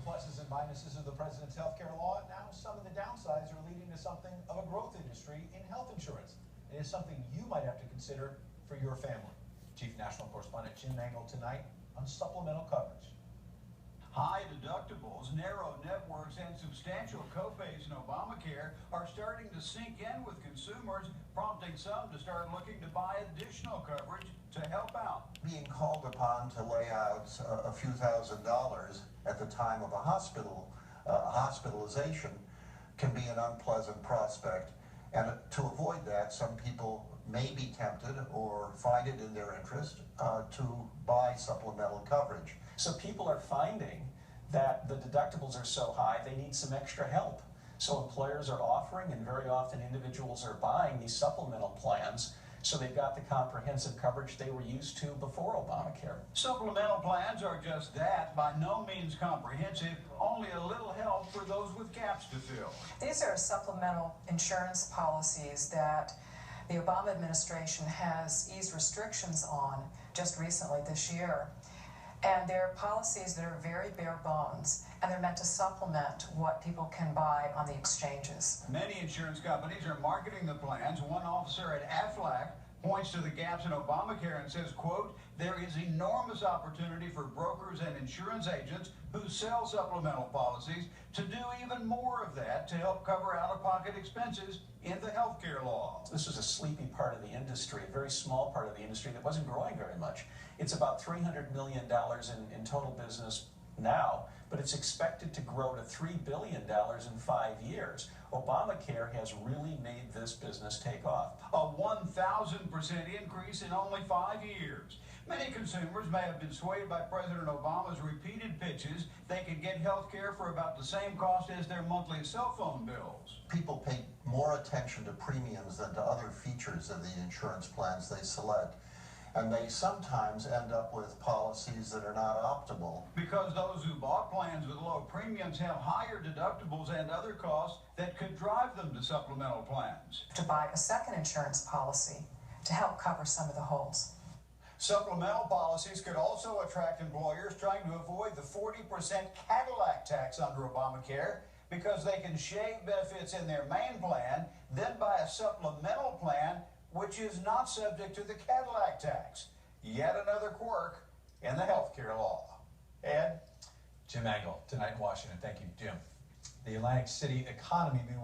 pluses and minuses of the president's health care law. Now some of the downsides are leading to something of a growth industry in health insurance. It is something you might have to consider for your family. Chief National Correspondent Jim Angle tonight on supplemental coverage. High deductibles, narrow networks, and substantial copays in Obamacare are starting to sink in with consumers, prompting some to start looking to buy additional coverage to help out. Being called upon to lay out a few $1,000s at the time of a hospitalization can be an unpleasant prospect. And to avoid that, some people may be tempted or find it in their interest to buy supplemental coverage. So people are finding that the deductibles are so high, they need some extra help. So employers are offering, and very often individuals are buying these supplemental plans, so they've got the comprehensive coverage they were used to before Obamacare. Supplemental plans are just that, by no means comprehensive, only a little help for those with gaps to fill. These are supplemental insurance policies that the Obama administration has eased restrictions on just recently this year. And they're policies that are very bare bones, and they're meant to supplement what people can buy on the exchanges. Many insurance companies are marketing the plans. One officer at Aflac points to the gaps in Obamacare and says, quote, "There is enormous opportunity for brokers and insurance agents who sell supplemental policies to do even more of that to help cover out-of-pocket expenses in the health care law." This was a sleepy part of the industry, a very small part of the industry that wasn't growing very much. It's about $300 million in total business now, but it's expected to grow to $3 billion in 5 years. Obamacare has really made this business take off. A 1,000% increase in only 5 years. Many consumers may have been swayed by President Obama's repeated pitches they could get health care for about the same cost as their monthly cell phone bills. People pay more attention to premiums than to other features of the insurance plans they select. And they sometimes end up with policies that are not optimal. Because those who bought plans with low premiums have higher deductibles and other costs that could drive them to supplemental plans. To buy a second insurance policy to help cover some of the holes. Supplemental policies could also attract employers trying to avoid the 40% Cadillac tax under Obamacare, because they can shave benefits in their main plan, then buy a supplemental plan which is not subject to the Cadillac tax. Yet another quirk in the health care law. Ed? Jim Angle tonight in Washington. Thank you, Jim. The Atlantic City economy